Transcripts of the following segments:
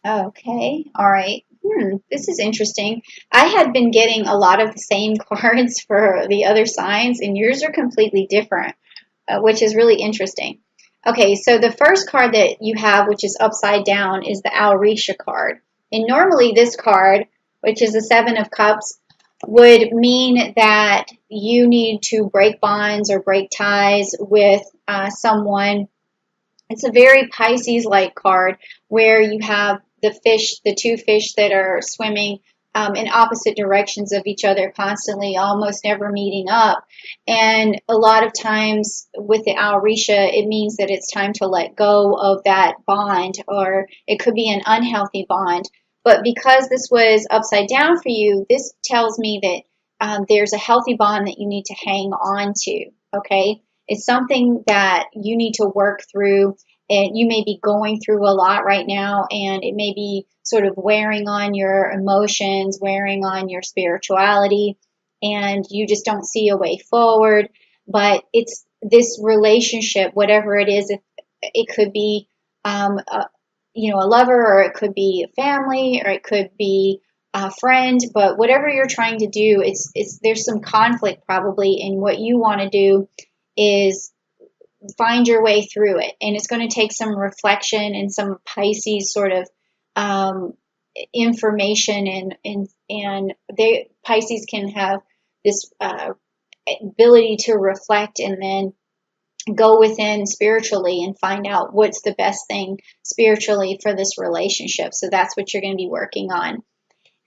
Okay, all right. This is interesting. I had been getting a lot of the same cards for the other signs, and yours are completely different, which is really interesting. Okay, so the first card that you have, which is upside down, is the Auretia card. And normally this card, which is the Seven of Cups, would mean that you need to break bonds or break ties with someone. It's a very Pisces-like card where you have the fish, the two fish that are swimming in opposite directions of each other constantly, almost never meeting up. And a lot of times with the Auretia, it means that it's time to let go of that bond, or it could be an unhealthy bond. But because this was upside down for you, this tells me that there's a healthy bond that you need to hang on to, okay? It's something that you need to work through, and you may be going through a lot right now, and it may be sort of wearing on your emotions, wearing on your spirituality, and you just don't see a way forward. But it's this relationship, whatever it is, it could be a, a lover, or it could be a family, or it could be a friend. But whatever you're trying to do, it's there's some conflict probably in what you want to do is find your way through it. And it's going to take some reflection and some Pisces sort of um, information, and they Pisces can have this ability to reflect and then go within spiritually and find out what's the best thing spiritually for this relationship. So that's what you're going to be working on.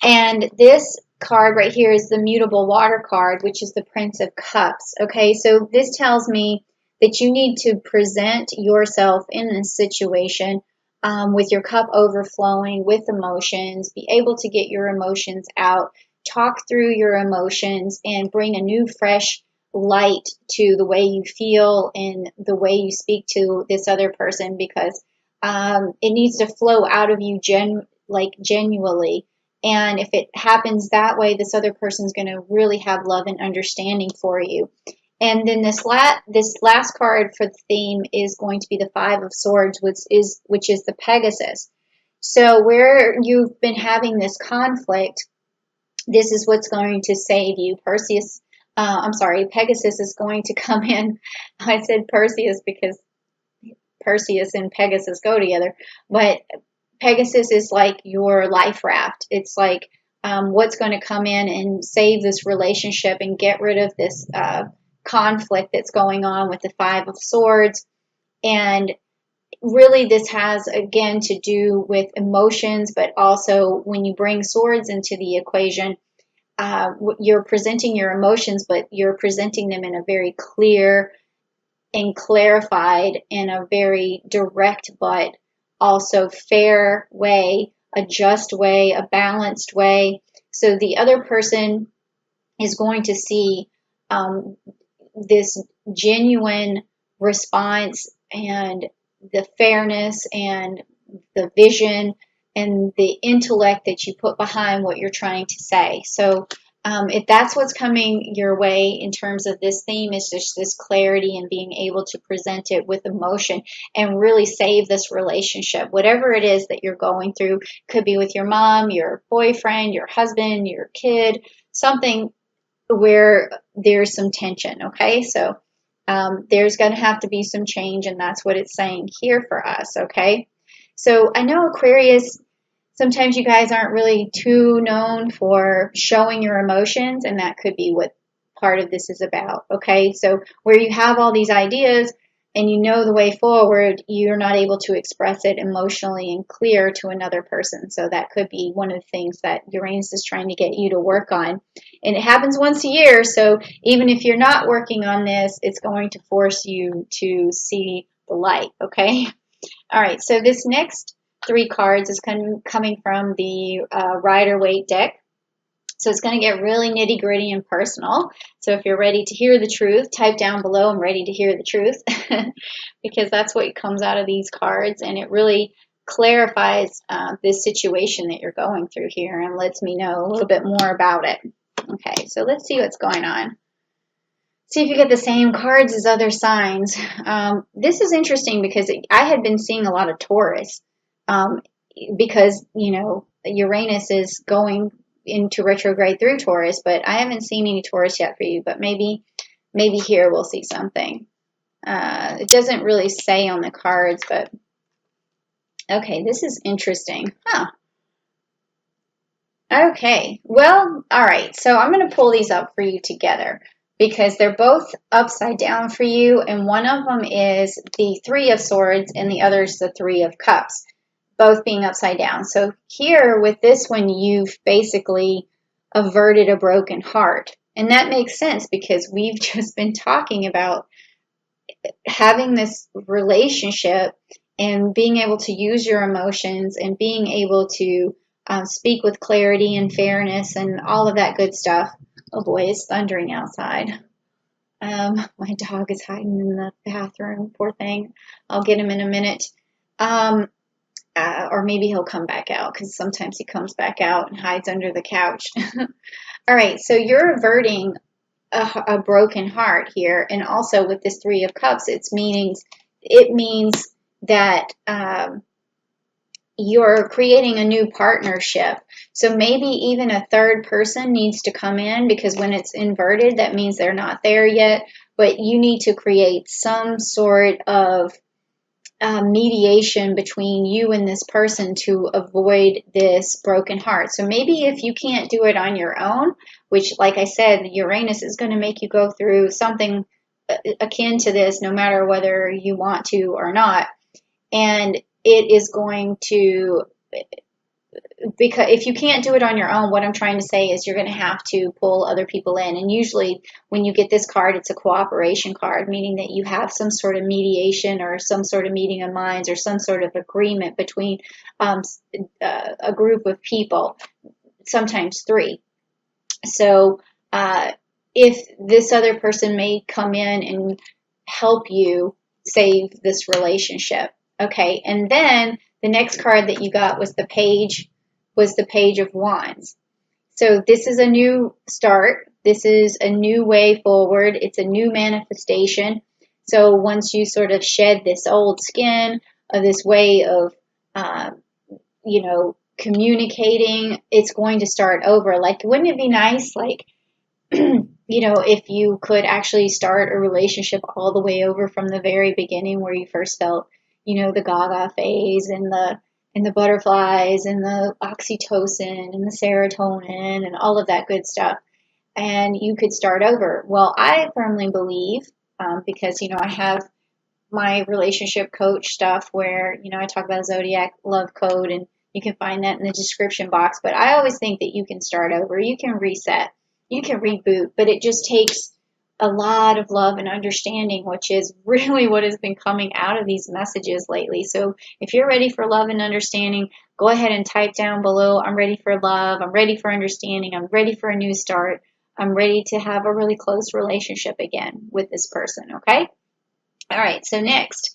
And this card right here is the mutable water card, which is the Prince of Cups. Okay, so this tells me that you need to present yourself in this situation with your cup overflowing with emotions, be able to get your emotions out, talk through your emotions, and bring a new, fresh light to the way you feel and the way you speak to this other person, because it needs to flow out of you genuinely. And if it happens that way, this other person's going to really have love and understanding for you. And then this last card for the theme is going to be the Five of Swords, which is the Pegasus. So where you've been having this conflict, this is what's going to save you. Pegasus is going to come in. I said Perseus because Perseus and Pegasus go together, but Pegasus is like your life raft. It's like what's going to come in and save this relationship and get rid of this conflict that's going on with the Five of Swords. And really, this has, again, to do with emotions, but also when you bring swords into the equation, you're presenting your emotions, but you're presenting them in a very clear and clarified, in a very direct but also fair way, a just way, a balanced way. So the other person is going to see this genuine response and the fairness and the vision and the intellect that you put behind what you're trying to say. So if that's what's coming your way in terms of this theme, is just this clarity and being able to present it with emotion and really save this relationship. Whatever it is that you're going through, could be with your mom, your boyfriend, your husband, your kid, something where there's some tension, okay? So there's going to have to be some change, and that's what it's saying here for us, okay? So I know Aquarius, sometimes you guys aren't really too known for showing your emotions, and that could be what part of this is about, okay? So where you have all these ideas and you know the way forward, you're not able to express it emotionally and clear to another person. So that could be one of the things that Uranus is trying to get you to work on. And it happens once a year, so even if you're not working on this, it's going to force you to see the light, okay? All right, so this next three cards is coming from the Rider-Waite deck. So it's going to get really nitty gritty and personal. So if you're ready to hear the truth, type down below, I'm ready to hear the truth, because that's what comes out of these cards, and it really clarifies this situation that you're going through here and lets me know a little bit more about it. Okay, so let's see what's going on. See if you get the same cards as other signs. This is interesting because I had been seeing a lot of Taurus because, you know, Uranus is going into retrograde through Taurus, but I haven't seen any Taurus yet for you, but maybe here we'll see something. It doesn't really say on the cards, but okay, this is interesting. Huh. Okay, well, all right, so I'm going to pull these up for you together because they're both upside down for you, and one of them is the Three of Swords and the other is the Three of Cups, both being upside down. So here with this one, you've basically averted a broken heart. And that makes sense because we've just been talking about having this relationship and being able to use your emotions and being able to speak with clarity and fairness and all of that good stuff. Oh boy, it's thundering outside. My dog is hiding in the bathroom, poor thing. I'll get him in a minute. Or maybe he'll come back out because sometimes he comes back out and hides under the couch. All right, so you're averting a broken heart here, and also with this Three of Cups, it means that you're creating a new partnership. So maybe even a third person needs to come in, because when it's inverted, that means they're not there yet, but you need to create some sort of mediation between you and this person to avoid this broken heart. So maybe if you can't do it on your own, which, like I said, Uranus is going to make you go through something akin to this no matter whether you want to or not. And it is going to, because if you can't do it on your own, what I'm trying to say is you're going to have to pull other people in. And usually when you get this card, it's a cooperation card, meaning that you have some sort of mediation or some sort of meeting of minds or some sort of agreement between a group of people, sometimes three. So if this other person may come in and help you save this relationship. Okay, and then the next card that you got was the Page of Wands. So this is a new start. This is a new way forward. It's a new manifestation. So once you sort of shed this old skin of this way of, communicating, it's going to start over. Like, wouldn't it be nice, like, if you could actually start a relationship all the way over from the very beginning where you first felt, the gaga phase and the butterflies and the oxytocin and the serotonin and all of that good stuff. And you could start over. Well, I firmly believe, because, I have my relationship coach stuff where, I talk about a Zodiac love code, and you can find that in the description box. But I always think that you can start over. You can reset. You can reboot. But it just takes a lot of love and understanding, which is really what has been coming out of these messages lately. So if you're ready for love and understanding, go ahead and type down below, I'm ready for love, I'm ready for understanding, I'm ready for a new start, I'm ready to have a really close relationship again with this person, okay? All right, so next,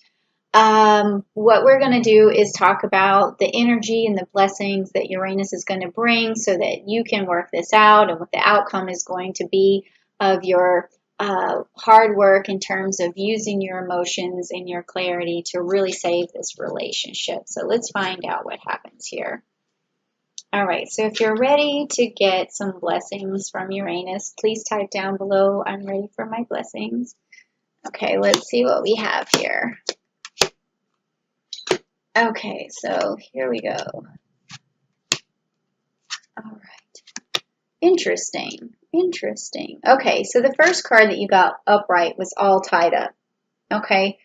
what we're going to do is talk about the energy and the blessings that Uranus is going to bring so that you can work this out and what the outcome is going to be of your hard work in terms of using your emotions and your clarity to really save this relationship. So let's find out what happens here. All right, so if you're ready to get some blessings from Uranus, please type down below, I'm ready for my blessings. Okay, let's see what we have here. Okay, so here we go. All right. Interesting. Okay, so the first card that you got upright was all tied up. Okay,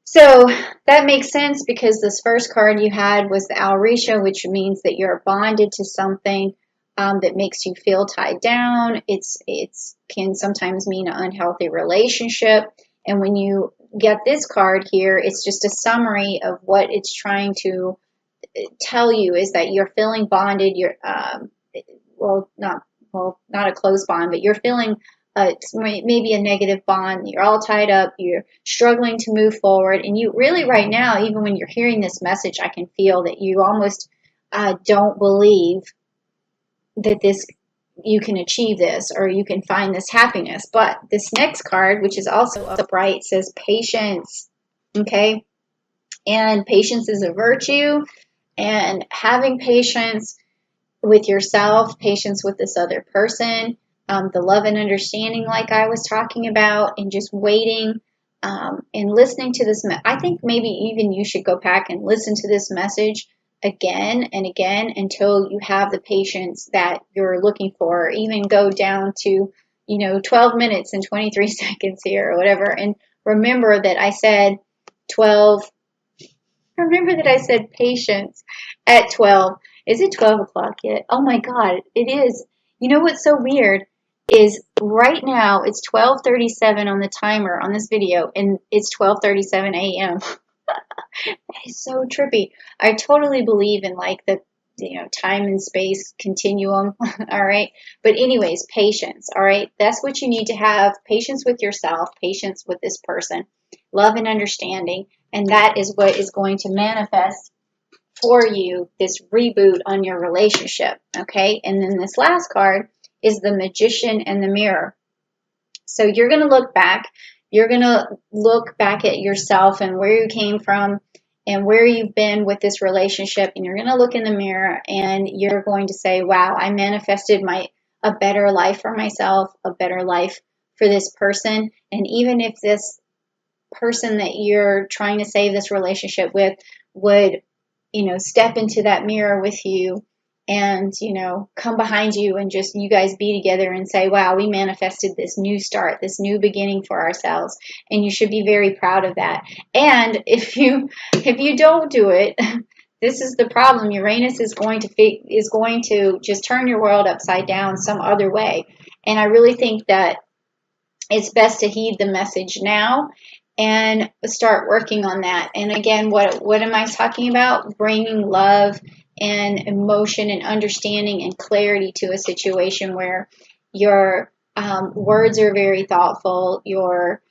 so that makes sense because this first card you had was the Alrisha, which means that you're bonded to something that makes you feel tied down. It can sometimes mean an unhealthy relationship. And when you get this card here, it's just a summary of what it's trying to tell you is that you're feeling bonded. You're not a close bond, but you're feeling maybe a negative bond. You're all tied up. You're struggling to move forward. And you really right now, even when you're hearing this message, I can feel that you almost don't believe that you can achieve this or you can find this happiness. But this next card, which is also upright, says patience. Okay? And patience is a virtue. and having patience with yourself, patience with this other person, the love and understanding, like I was talking about, and just waiting and listening to this. I think maybe even you should go back and listen to this message again and again until you have the patience that you're looking for, or even go down to, 12 minutes and 23 seconds here or whatever. And remember that I said 12 remember that I said patience at 12. Is it 12 o'clock yet? Oh my God, it is. You know what's so weird is right now it's 12:37 on the timer on this video, and it's 12:37 a.m. That is so trippy. I totally believe in like the time and space continuum. All right. But anyways, patience. All right. That's what you need to have. Patience with yourself, patience with this person, love and understanding. And that is what is going to manifest for you this reboot on your relationship. Okay. And then this last card is the Magician and the Mirror. So you're going to look back. You're going to look back at yourself and where you came from and where you've been with this relationship. And you're going to look in the mirror and you're going to say, wow, I manifested a better life for myself, a better life for this person. And even if this person that you're trying to save this relationship with would, step into that mirror with you and, come behind you and just you guys be together and say, wow, we manifested this new start, this new beginning for ourselves. And you should be very proud of that. And if you don't do it, this is the problem. Uranus is going to just turn your world upside down some other way. And I really think that it's best to heed the message now and start working on that. And again, what am I talking about? Bringing love and emotion and understanding and clarity to a situation where your words are very thoughtful, your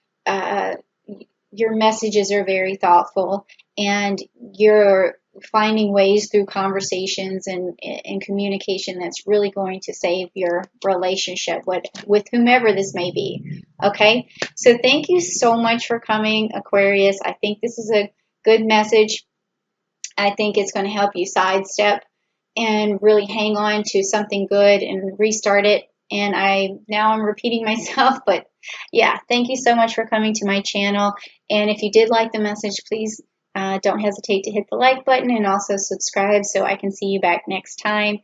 messages are very thoughtful, and you're finding ways through conversations and communication that's really going to save your relationship with whomever this may be. Okay, so thank you so much for coming, Aquarius. I think this is a good message. I think it's going to help you sidestep and really hang on to something good and restart it. And I'm repeating myself, but yeah, thank you so much for coming to my channel. And if you did like the message, please don't hesitate to hit the like button and also subscribe so I can see you back next time.